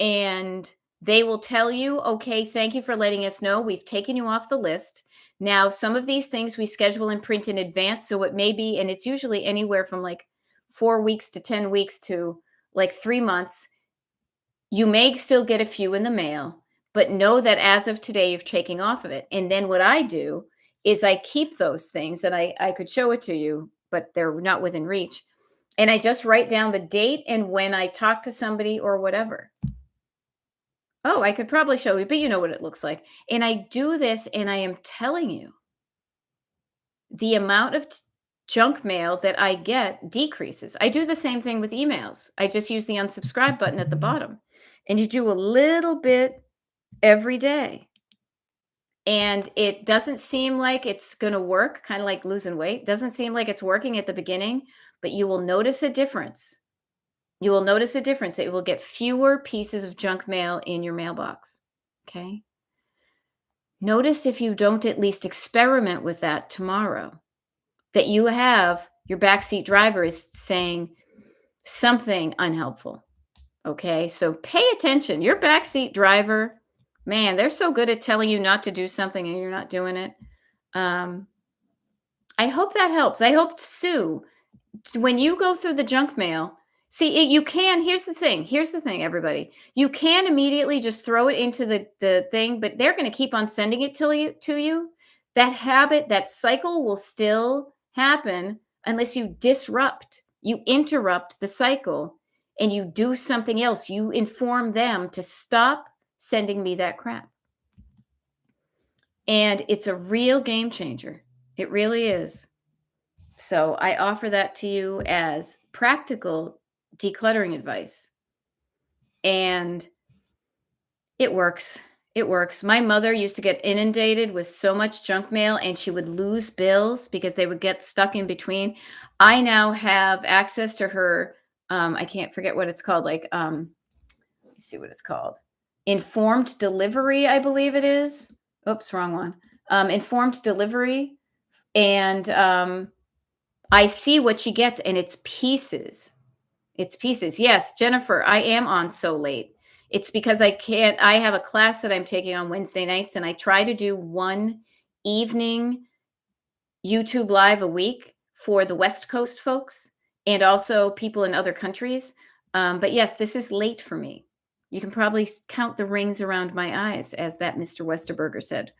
and They will tell you, okay, thank you for letting us know. We've taken you off the list. Now, some of these things we schedule and print in advance. So it may be, and it's usually anywhere from like 4 weeks to 10 weeks to like 3 months. You may still get a few in the mail, but know that as of today, you've taken off of it. And then what I do is I keep those things, and I could show it to you, but they're not within reach. And I just write down the date and when I talk to somebody or whatever. Oh, I could probably show you, but you know what it looks like. And I do this, and I am telling you, the amount of junk mail that I get decreases. I do the same thing with emails. I just use the unsubscribe button at the bottom. And you do a little bit every day. And it doesn't seem like it's going to work, kind of like losing weight. Doesn't seem like it's working at the beginning, but you will notice a difference. You will notice a difference that you will get fewer pieces of junk mail in your mailbox. Okay. Notice if you don't at least experiment with that tomorrow, that you have your backseat driver is saying something unhelpful. Okay. So pay attention. Your backseat driver, man, they're so good at telling you not to do something and you're not doing it. I hope that helps. I hope, Sue, when you go through the junk mail, see, you can, here's the thing, everybody. You can immediately just throw it into the thing, but they're going to keep on sending it to you. That habit, that cycle will still happen unless you interrupt the cycle and you do something else. You inform them to stop sending me that crap. And it's a real game changer. It really is. So I offer that to you as practical decluttering advice. And it works. It works. My mother used to get inundated with so much junk mail, and she would lose bills because they would get stuck in between. I now have access to her. I can't forget what it's called. Let me see what it's called. Informed delivery, I believe it is. Oops, wrong one. Informed delivery. And I see what she gets, and it's pieces. It's pieces. Yes, Jennifer, I am on so late. It's because I have a class that I'm taking on Wednesday nights, and I try to do one evening YouTube live a week for the West Coast folks and also people in other countries. But yes, this is late for me. You can probably count the rings around my eyes, as that Mr. Westerberger said,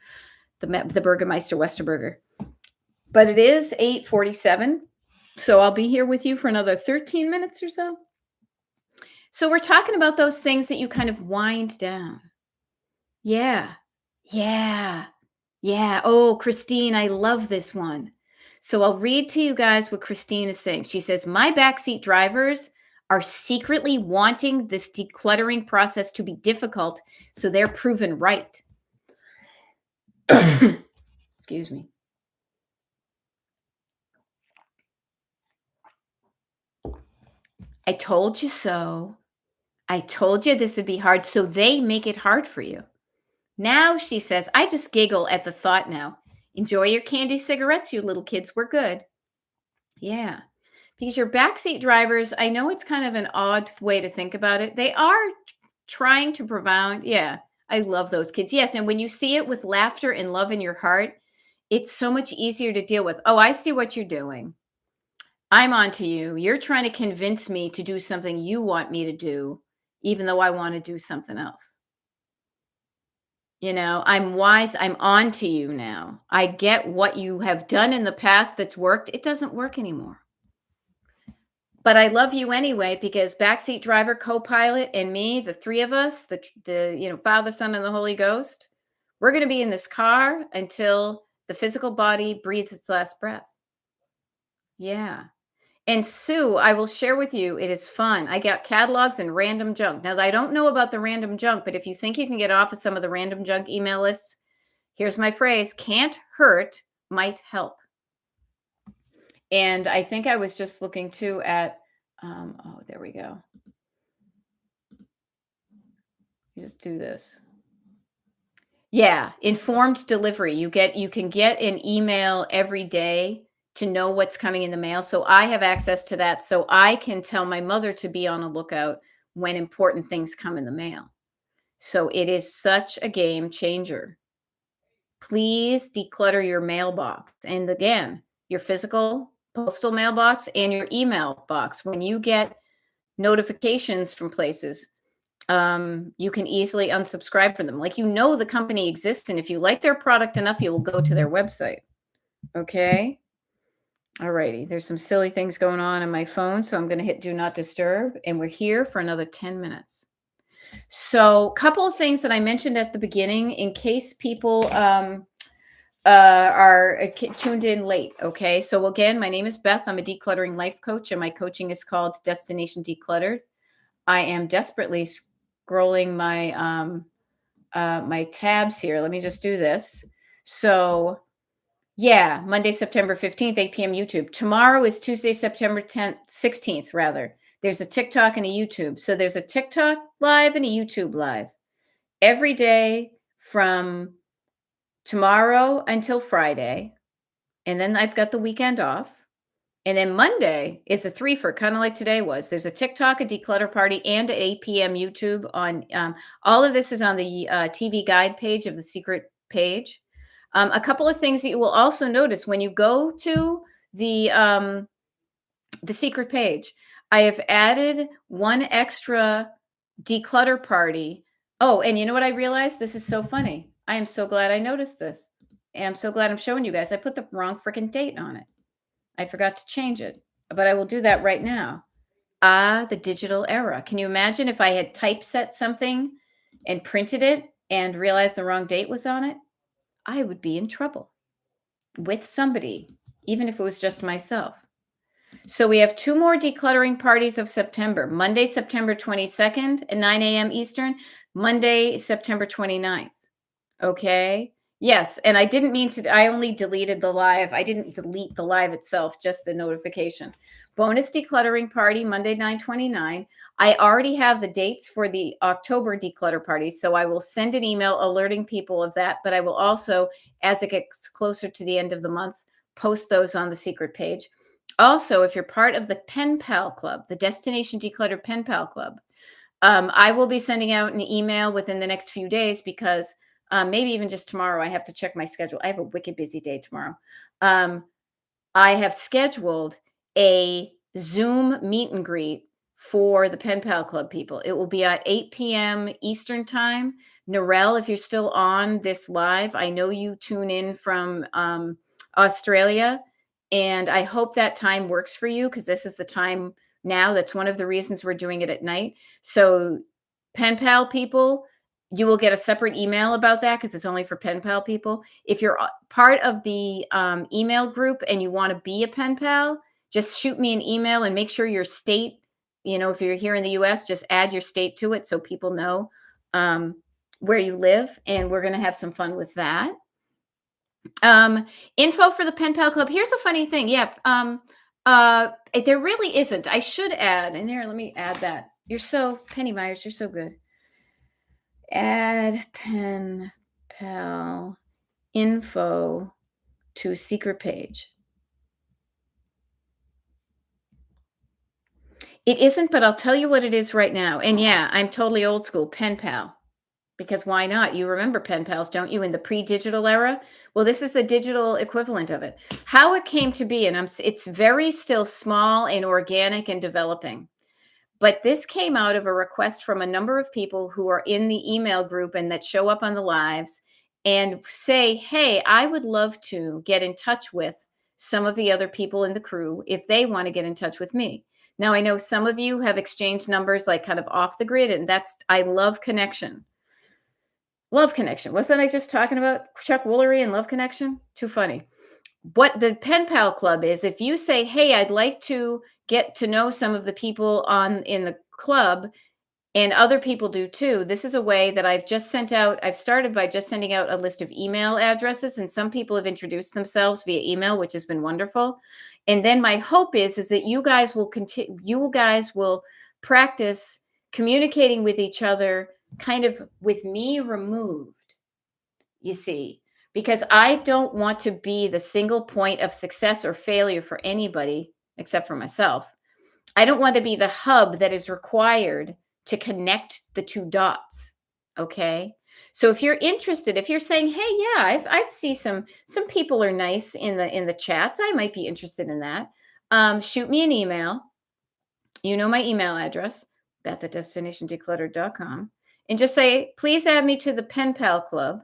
the Burgermeister Westerberger. But it is 8:47, so I'll be here with you for another 13 minutes or so. So we're talking about those things that you kind of wind down. Yeah. Yeah. Yeah. Oh, Christine, I love this one. So I'll read to you guys what Christine is saying. She says, my backseat drivers are secretly wanting this decluttering process to be difficult, so they're proven right. Excuse me. I told you so. I told you this would be hard, so they make it hard for you. Now, she says, I just giggle at the thought now. Enjoy your candy cigarettes, you little kids. We're good. Yeah. Because your backseat drivers, I know it's kind of an odd way to think about it. They are trying to provide. Yeah. I love those kids. Yes. And when you see it with laughter and love in your heart, it's so much easier to deal with. Oh, I see what you're doing. I'm on to you. You're trying to convince me to do something you want me to do, even though I want to do something else. I'm wise. I'm on to you now. I get what you have done in the past that's worked. It doesn't work anymore. But I love you anyway, because backseat driver, co-pilot, and me, the three of us, the Father, Son, and the Holy Ghost, we're going to be in this car until the physical body breathes its last breath. Yeah. And Sue, I will share with you, it is fun. I got catalogs and random junk. Now, I don't know about the random junk, but if you think you can get off of some of the random junk email lists, here's my phrase: can't hurt, might help. And I think I was just looking too at, there we go. You just do this. Yeah, informed delivery. You can get an email every day to know what's coming in the mail. So I have access to that. So I can tell my mother to be on a lookout when important things come in the mail. So it is such a game changer. Please declutter your mailbox. And again, your physical postal mailbox and your email box. When you get notifications from places, you can easily unsubscribe from them. Like, the company exists, and if you like their product enough, you will go to their website. Okay. Alrighty. There's some silly things going on my phone, so I'm going to hit do not disturb, and we're here for another 10 minutes. So, couple of things that I mentioned at the beginning, in case people are tuned in late. Okay. So again, my name is Beth. I'm a decluttering life coach, and my coaching is called Destination Decluttered. I am desperately scrolling my tabs here. Let me just do this. So yeah, Monday, September 15th, 8 p.m. YouTube. Tomorrow is Tuesday, September 10th, 16th, rather. There's a TikTok and a YouTube. So there's a TikTok live and a YouTube live every day from tomorrow until Friday. And then I've got the weekend off. And then Monday is a threefer, kind of like today was. There's a TikTok, a declutter party, and an 8 p.m. YouTube on. All of this is on the TV guide page of the secret page. A couple of things that you will also notice when you go to the secret page. I have added one extra declutter party. Oh, and you know what I realized? This is so funny. I am so glad I noticed this. And I'm so glad I'm showing you guys. I put the wrong freaking date on it. I forgot to change it, but I will do that right now. The digital era. Can you imagine if I had typeset something and printed it and realized the wrong date was on it? I would be in trouble with somebody, even if it was just myself. So we have 2 more decluttering parties of September. Monday, September 22nd at 9 a.m. Eastern. Monday, September 29th. Okay. Yes. And I didn't mean to, I only deleted the live. I didn't delete the live itself, just the notification. Bonus decluttering party, Monday, 9/29. I already have the dates for the October declutter party. So I will send an email alerting people of that. But I will also, as it gets closer to the end of the month, post those on the secret page. Also, if you're part of the Pen Pal Club, the Destination Declutter Pen Pal Club, I will be sending out an email within the next few days because maybe even just tomorrow. I have to check my schedule. I have a wicked busy day tomorrow. I have scheduled a Zoom meet and greet for the Pen Pal Club people. It will be at 8 p.m. Eastern time. Narelle, if you're still on this live, I know you tune in from Australia, and I hope that time works for you because this is the time now. That's one of the reasons we're doing it at night. So Pen Pal people, you will get a separate email about that because it's only for Pen Pal people. If you're part of the email group and you want to be a Pen Pal, just shoot me an email and make sure your state, if you're here in the US, just add your state to it so people know where you live. And we're going to have some fun with that. Info for the Pen Pal Club. Here's a funny thing. Yep. There really isn't. I should add in there. Let me add that. Penny Myers, you're so good. Add Pen Pal info to secret page. It isn't, but I'll tell you what it is right now. And yeah, I'm totally old school. Pen Pal. Because why not? You remember pen pals, don't you, in the pre-digital era? Well, this is the digital equivalent of it. How it came to be, and it's very still small and organic and developing. But this came out of a request from a number of people who are in the email group and that show up on the lives and say, hey, I would love to get in touch with some of the other people in the crew if they want to get in touch with me. Now, I know some of you have exchanged numbers like kind of off the grid, and I love connection. Love Connection. Wasn't I just talking about Chuck Woolery and Love Connection? Too funny. What the Pen Pal Club is, if you say, hey, I'd like to get to know some of the people in the club, and other people do too, this is a way that I've started by just sending out a list of email addresses, and some people have introduced themselves via email, which has been wonderful. And then my hope is that you guys will practice communicating with each other kind of with me removed, you see, because I don't want to be the single point of success or failure for anybody except for myself. I don't want to be the hub that is required to connect the two dots. Okay. So if you're interested, if you're saying, "Hey, yeah, I've see some people are nice in the chats. I might be interested in that." Shoot me an email. You know my email address, beth@destinationdecluttered.com, and just say, "Please add me to the Pen Pal Club."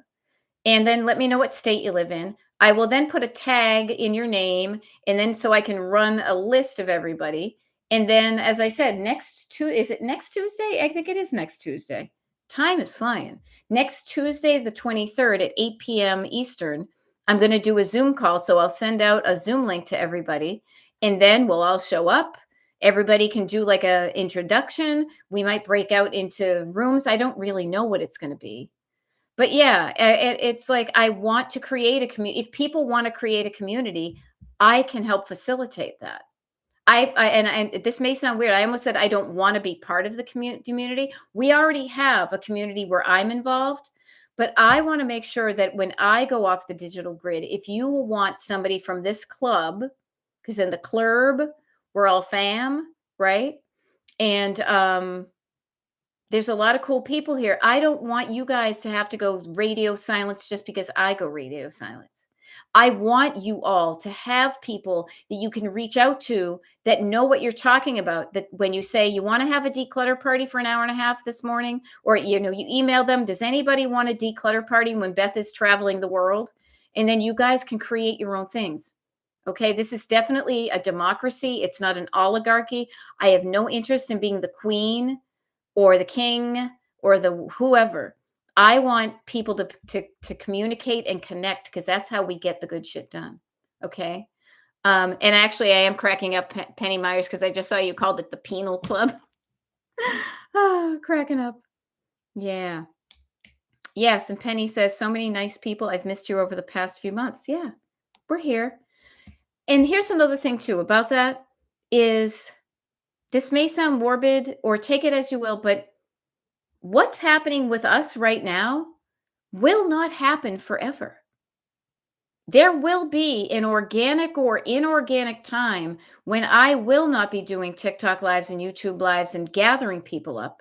And then let me know what state you live in. I will then put a tag in your name, and then so I can run a list of everybody. And then, as I said, is it next Tuesday? I think it is next Tuesday. Time is flying. Next Tuesday, the 23rd at 8 p.m. Eastern, I'm going to do a Zoom call. So I'll send out a Zoom link to everybody, and then we'll all show up. Everybody can do like a introduction. We might break out into rooms. I don't really know what it's going to be. But yeah, it's like I want to create a community. If people want to create a community, I can help facilitate that. And this may sound weird. I almost said I don't want to be part of the community. We already have a community where I'm involved, but I want to make sure that when I go off the digital grid, if you want somebody from this club, because in the club we're all fam, right? And there's a lot of cool people here. I don't want you guys to have to go radio silence just because I go radio silence. I want you all to have people that you can reach out to that know what you're talking about. That when you say you want to have a declutter party for an hour and a half this morning, or you email them, does anybody want a declutter party when Beth is traveling the world? And then you guys can create your own things. Okay, this is definitely a democracy. It's not an oligarchy. I have no interest in being the queen or the king or the whoever. I want people to communicate and connect because that's how we get the good shit done. Okay. And actually, I am cracking up, Penny Myers, because I just saw you called it the Penal Club. Cracking up. Yeah. Yes. And Penny says, so many nice people. I've missed you over the past few months. Yeah, we're here. And here's another thing, too, about that is this may sound morbid or take it as you will, but what's happening with us right now will not happen forever. There will be an organic or inorganic time when I will not be doing TikTok lives and YouTube lives and gathering people up.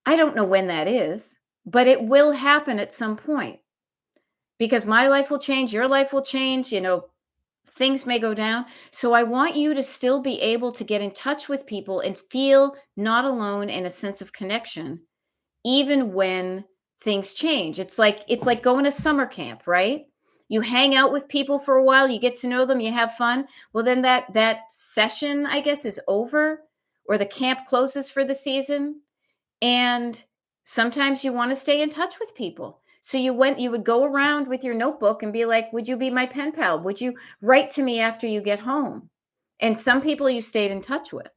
I don't know when that is, but it will happen at some point because my life will change, your life will change, things may go down. So I want you to still be able to get in touch with people and feel not alone in a sense of connection even when things change. It's like going to summer camp, right? You hang out with people for a while, you get to know them, you have fun. Well, then that session, I guess, is over or the camp closes for the season. And sometimes you want to stay in touch with people. So you would go around with your notebook and be like, would you be my pen pal? Would you write to me after you get home? And some people you stayed in touch with,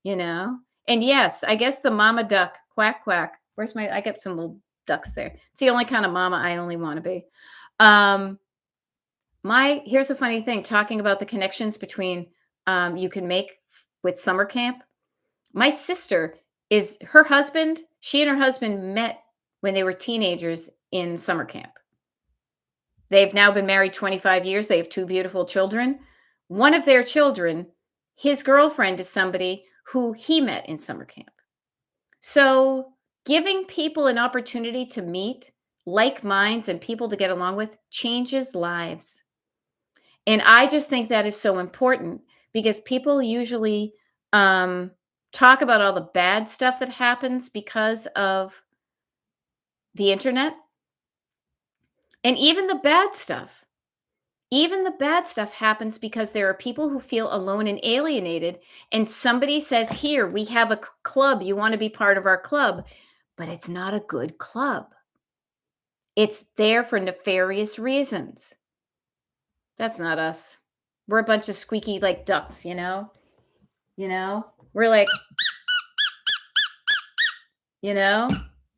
you know? And yes, I guess the mama duck, quack, quack. I got some little ducks there. It's the only kind of mama I only want to be. Here's a funny thing, talking about the connections between you can make with summer camp. My sister she and her husband met when they were teenagers in summer camp. They've now been married 25 years. They have two beautiful children. One of their children, his girlfriend is somebody who he met in summer camp. So giving people an opportunity to meet like minds and people to get along with changes lives. And I just think that is so important because people usually talk about all the bad stuff that happens because of the internet. And even the bad stuff happens because there are people who feel alone and alienated. And somebody says, here, we have a club. You want to be part of our club. But it's not a good club. It's there for nefarious reasons. That's not us. We're a bunch of squeaky like ducks, We're like,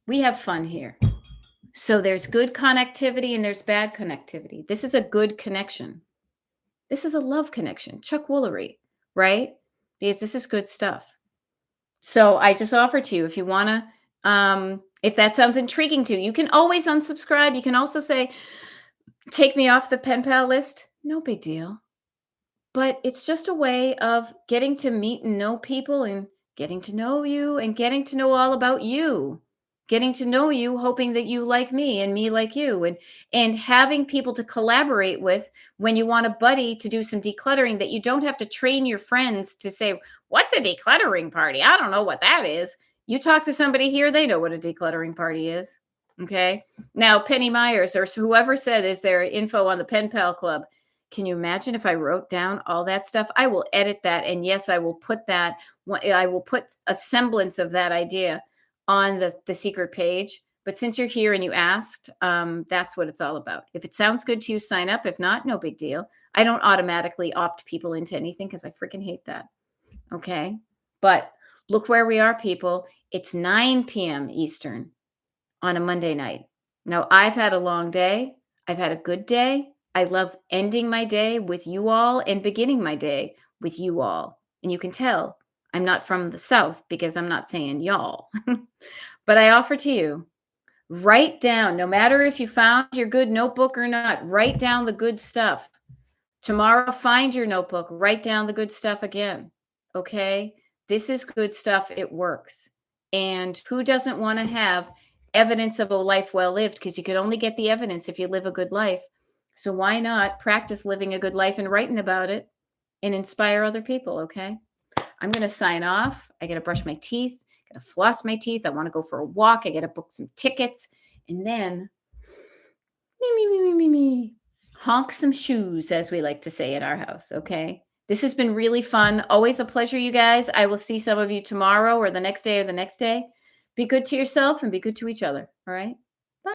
we have fun here. So there's good connectivity and there's bad connectivity. This is a good connection. This is a love connection. Chuck Woolery, right? Because this is good stuff. So I just offer to you, if you want to, if that sounds intriguing to you, you can always unsubscribe. You can also say, take me off the pen pal list. No big deal. But it's just a way of getting to meet and know people and getting to know you and getting to know all about you. getting to know you, hoping that you like me and me like you, and having people to collaborate with when you want a buddy to do some decluttering, that you don't have to train your friends to say, "What's a decluttering party? I don't know what that is." You talk to somebody here, they know what a decluttering party is. Okay. Now, Penny Myers or whoever said, is there info on the Pen Pal Club? Can you imagine if I wrote down all that stuff? I will edit that. And yes, I will put that, I will put a semblance of that idea on the secret page. But since you're here and you asked, that's what it's all about. If it sounds good to you, sign up. If not, no big deal. I don't automatically opt people into anything because I freaking hate that. Okay. But look where we are, people. It's 9 p.m. Eastern on a Monday night. Now, I've had a long day. I've had a good day. I love ending my day with you all and beginning my day with you all. And you can tell I'm not from the South because I'm not saying y'all. But I offer to you, write down, no matter if you found your good notebook or not, write down the good stuff. Tomorrow, find your notebook, write down the good stuff again. Okay? This is good stuff. It works. And who doesn't want to have evidence of a life well lived? Because you can only get the evidence if you live a good life. So why not practice living a good life and writing about it and inspire other people? Okay? I'm going to sign off. I got to brush my teeth, got to floss my teeth. I want to go for a walk. I got to book some tickets. And then, me, honk some shoes, as we like to say in our house. Okay. This has been really fun. Always a pleasure, you guys. I will see some of you tomorrow or the next day or the next day. Be good to yourself and be good to each other. All right.